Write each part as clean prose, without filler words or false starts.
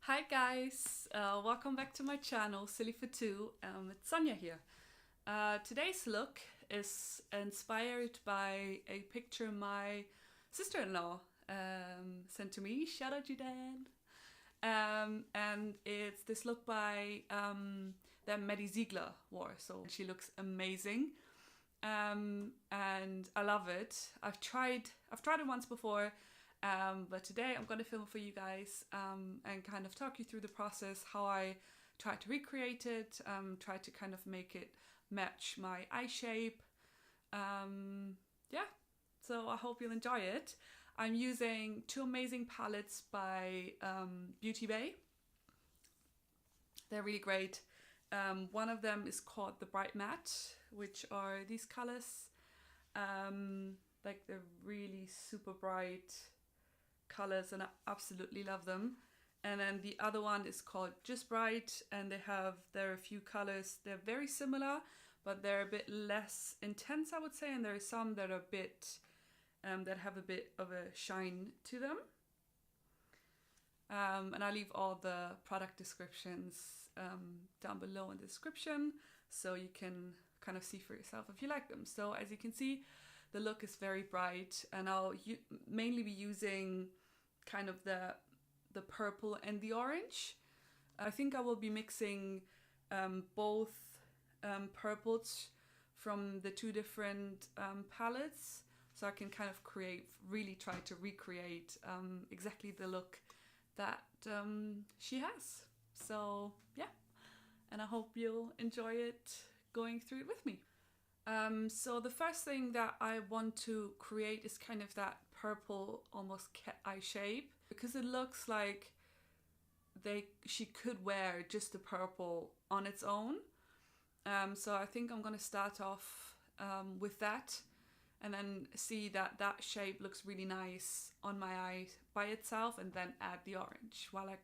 Hi guys, welcome back to my channel, SILLIFORTWO. It's Sonia here. Today's look is inspired by a picture my sister-in-law sent to me. Shout out you, Dan. And it's this look by that Maddie Ziegler wore. So she looks amazing, and I love it. I've tried it once before. But today I'm going to film for you guys and kind of talk you through the process, how I tried to recreate it, try to kind of make it match my eye shape. Yeah, so I hope you'll enjoy it. I'm using two amazing palettes by Beauty Bay. They're really great. One of them is called the Bright Matte, which are these colors. Like they're really super bright colors and I absolutely love them. And then the other one is called Just Bright, and there are a few colors. They're very similar, but they're a bit less intense, I would say, and there are some that are a bit that have a bit of a shine to them. And I'll leave all the product descriptions down below in the description so you can kind of see for yourself if you like them. So as you can see, the look is very bright, and I'll mainly be using kind of the purple and the orange. I think I will be mixing both purples from the two different palettes, so I can kind of really try to recreate exactly the look that she has. So yeah, and I hope you'll enjoy it going through it with me. So the first thing that I want to create is kind of that purple, almost cat eye shape, because it looks like she could wear just the purple on its own. So I think I'm going to start off with that, and then see that shape looks really nice on my eye by itself, and then add the orange while I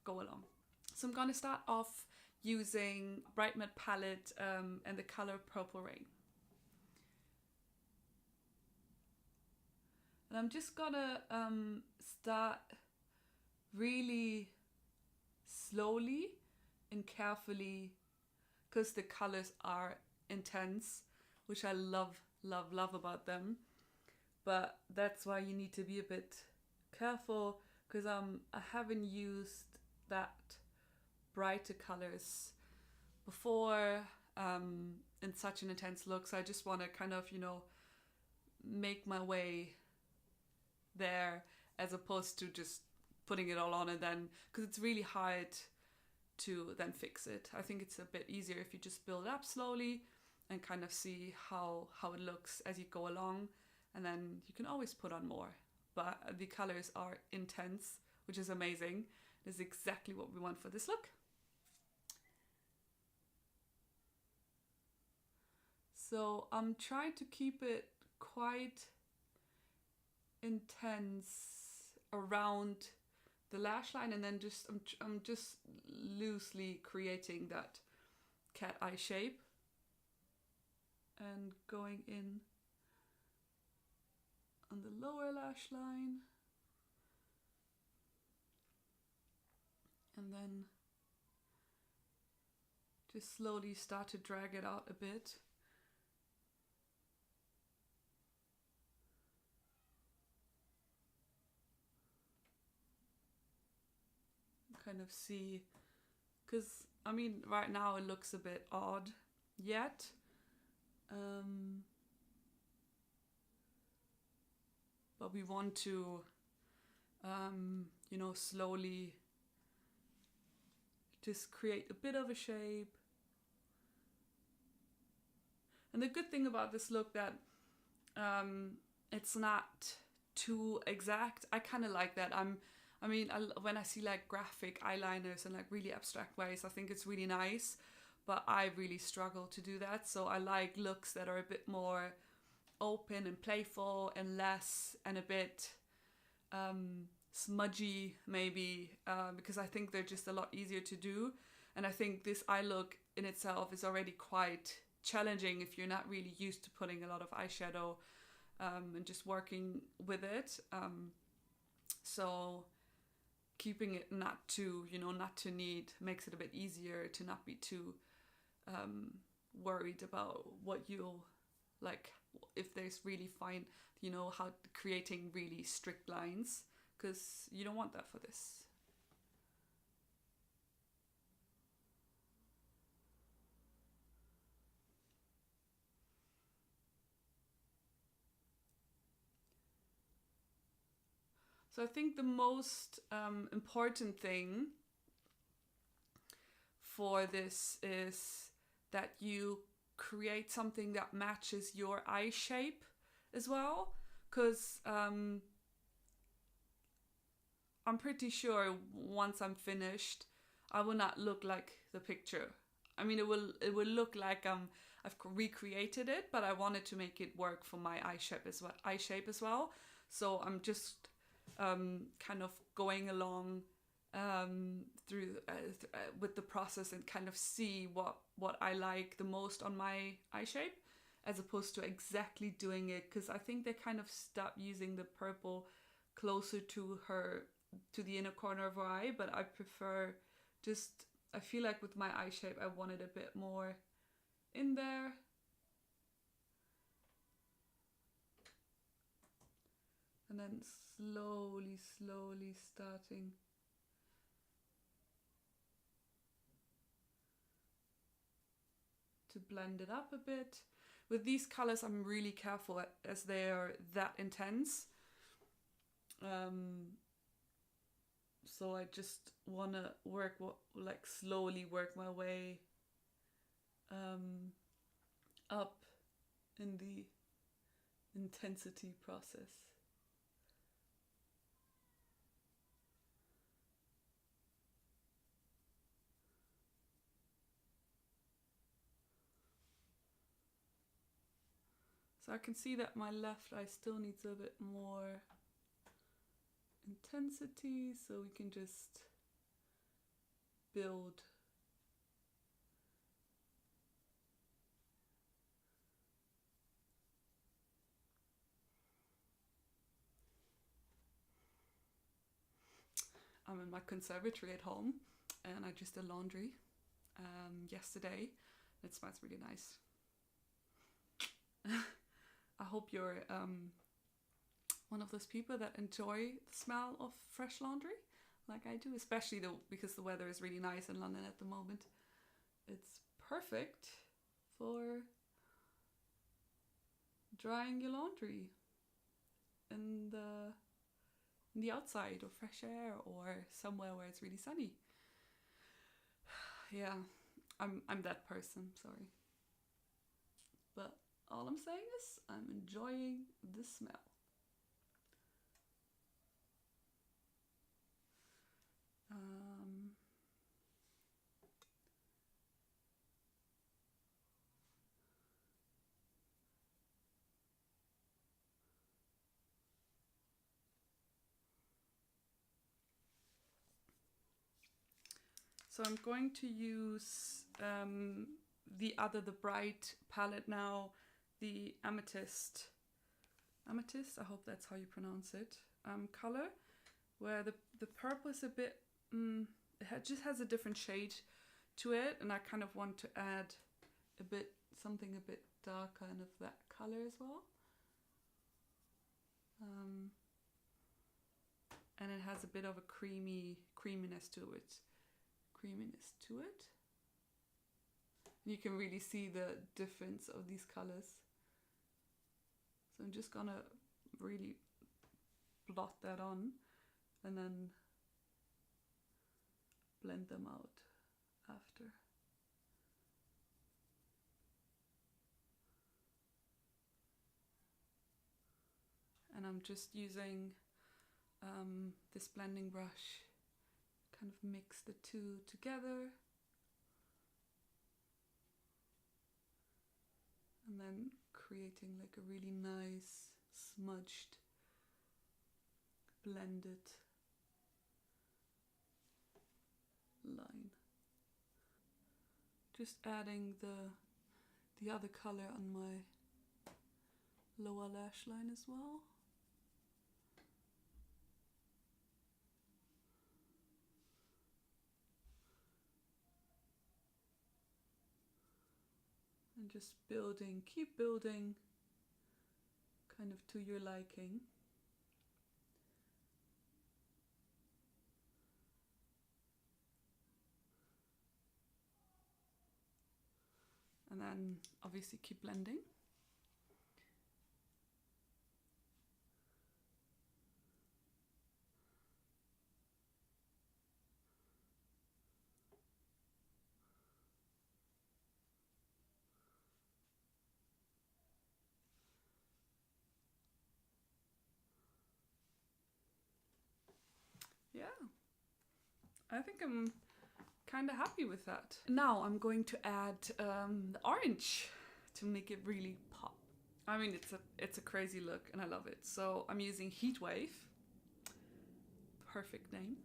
go along. So I'm going to start off using Bright Matte palette and the color Purple Rain. And I'm just gonna start really slowly and carefully, because the colors are intense, which I love about them. But that's why you need to be a bit careful, because I haven't used that brighter colors before in such an intense look, so I just want to kind of, make my way there, as opposed to just putting it all on and then, because it's really hard to then fix it. I think it's a bit easier if you just build up slowly and kind of see how it looks as you go along, and then you can always put on more. But the colors are intense, which is amazing. This is exactly what we want for this look. So I'm trying to keep it quite intense around the lash line, and then I'm just loosely creating that cat eye shape and going in on the lower lash line, and then just slowly start to drag it out a bit. Kind of see, because I mean right now it looks a bit odd yet, but we want to slowly just create a bit of a shape. And the good thing about this look that it's not too exact. I kind of like that. When I see like graphic eyeliners and like really abstract ways, I think it's really nice, but I really struggle to do that. So I like looks that are a bit more open and playful and a bit smudgy maybe, because I think they're just a lot easier to do. And I think this eye look in itself is already quite challenging if you're not really used to putting a lot of eyeshadow and just working with it. So keeping it not too, you know, not too neat makes it a bit easier to not be too worried about what you'll, like, if there's really fine, you know, how creating really strict lines, because you don't want that for this. So I think the most important thing for this is that you create something that matches your eye shape as well, because I'm pretty sure once I'm finished, I will not look like the picture. I mean, it will look like I've recreated it, but I wanted to make it work for my eye shape as well. So I'm just kind of going along through with the process and kind of see what I like the most on my eye shape, as opposed to exactly doing it, because I think they kind of stopped using the purple closer to the inner corner of her eye, but I prefer just, I feel like with my eye shape I wanted a bit more in there. And then slowly starting to blend it up a bit. With these colors I'm really careful as they are that intense. So I just want to slowly work my way up in the intensity process. So I can see that my left eye still needs a bit more intensity, so we can just build. I'm in my conservatory at home and I just did laundry yesterday. It smells really nice. I hope you're one of those people that enjoy the smell of fresh laundry like I do, especially because the weather is really nice in London at the moment. It's perfect for drying your laundry in the outside, or fresh air, or somewhere where it's really sunny. Yeah, I'm that person, sorry. But all I'm saying is I'm enjoying the smell. So I'm going to use the bright palette now, the Amethyst, I hope that's how you pronounce it, color, where the purple is a bit, just has a different shade to it, and I kind of want to add something a bit darker and of that color as well. And it has a bit of a creaminess to it. You can really see the difference of these colors. So I'm just gonna really blot that on and then blend them out after. And I'm just using this blending brush, kind of mix the two together, and then creating like a really nice smudged blended line. Just adding the other color on my lower lash line as well. And just building, keep building kind of to your liking. And then obviously keep blending. Yeah, I think I'm kind of happy with that. Now I'm going to add the orange to make it really pop. I mean, it's a crazy look and I love it. So I'm using Heatwave, perfect name.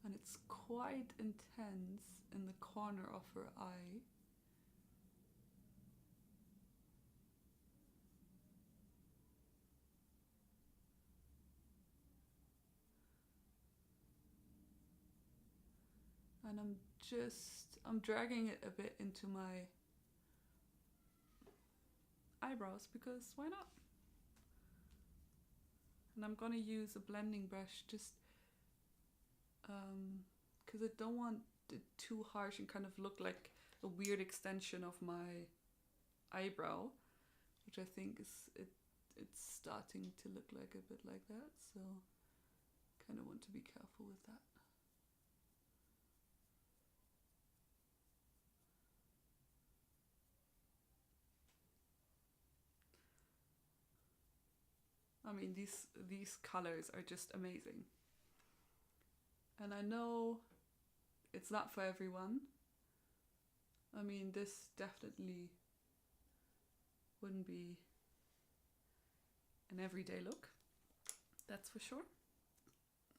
And it's quite intense in the corner of her eye. And I'm dragging it a bit into my eyebrows because why not? And I'm gonna use a blending brush just because I don't want it too harsh and kind of look like a weird extension of my eyebrow, which I think it's starting to look like a bit like that, so kind of want to be careful with that. I mean, these colors are just amazing. And I know it's not for everyone. I mean, this definitely wouldn't be an everyday look, that's for sure.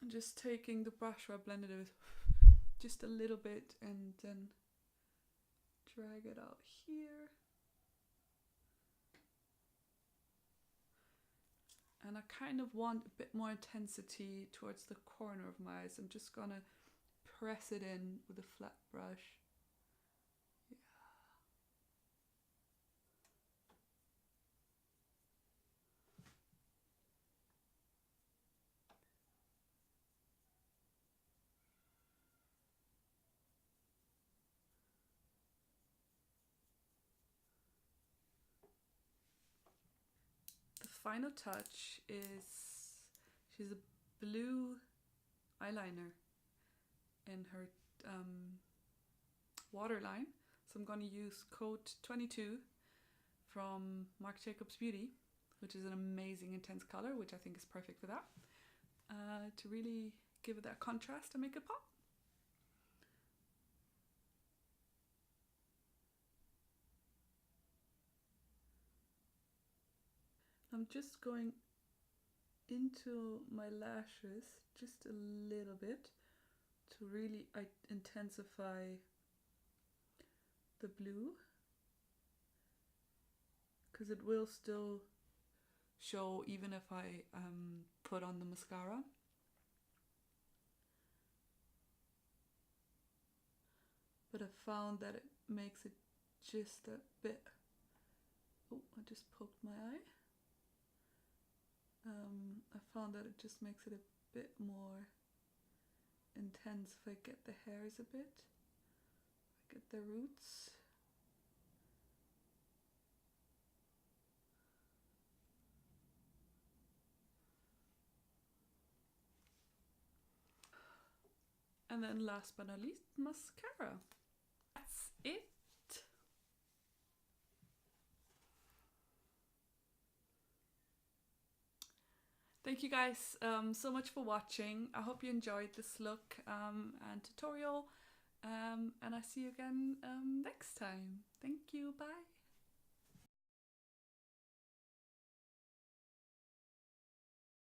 I'm just taking the brush where I blended it with just a little bit and then drag it out here. And I kind of want a bit more intensity towards the corner of my eyes. I'm just gonna press it in with a flat brush. Yeah. The final touch is she's a blue eyeliner in her waterline. So I'm going to use Coat 22 from Marc Jacobs Beauty, which is an amazing intense color, which I think is perfect for that, to really give it that contrast and make it pop. I'm just going into my lashes just a little bit to really intensify the blue, because it will still show even if I put on the mascara. But I found that it makes it just a bit... Oh, I just poked my eye. I found that it just makes it a bit more intense if I get the hairs a bit, I get the roots. And then last but not least, mascara. That's it. Thank you guys so much for watching. I hope you enjoyed this look and tutorial, and I see you again next time. Thank you, bye.